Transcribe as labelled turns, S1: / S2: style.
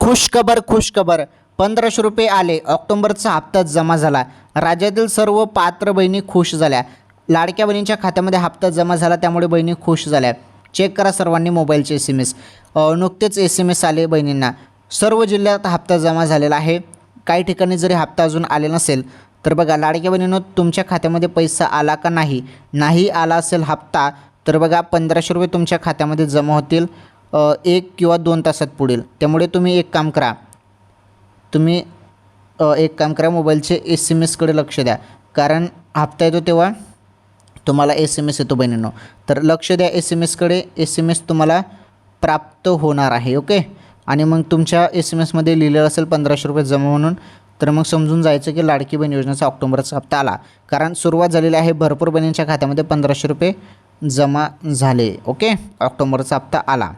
S1: खुशखबर 1500 रुपये आले. ऑक्टोबरचा हप्ता जमा झाला. राज्यातील सर्व पात्र बहिणी खुश झाल्या. लाडक्या बहिणींच्या खात्यामध्ये हप्ता जमा झाला, त्यामुळे बहिणी खुश झाल्या. चेक करा सर्वांनी मोबाईलचे SMS. नुकतेच SMS आले बहिणींना. सर्व जिल्ह्यात हप्ता जमा झालेला आहे. काही ठिकाणी जरी हप्ता अजून आले नसेल तर बघा लाडक्या बहिणींनो, तुमच्या खात्यामध्ये पैसा आला का नाही आला असेल हप्ता तर बघा 1500 रुपये तुमच्या खात्यामध्ये जमा होतील 1 किंवा 2 तासात पुढील. त्यामुळे तुम्ही एक काम करा, मोबाईलचे SMS कडे लक्ष द्या. कारण हप्ता येतो तेव्हा तुम्हाला SMS येतो बहिणींनो. तर लक्ष द्या SMS कडे. SMS तुम्हाला प्राप्त होणार आहे. ओके. आणि मग तुमच्या SMS मध्ये लिहिलेलं असेल 1500 रुपये जमा म्हणून, तर मग समजून जायचं की लाडकी बहीण योजनेचा ऑक्टोबरचा हप्ता आला. कारण सुरुवात झालेली आहे. भरपूर बहिणींच्या खात्यामध्ये 1500 रुपये जमा झाले. ओके. ऑक्टोबरचा हप्ता आला.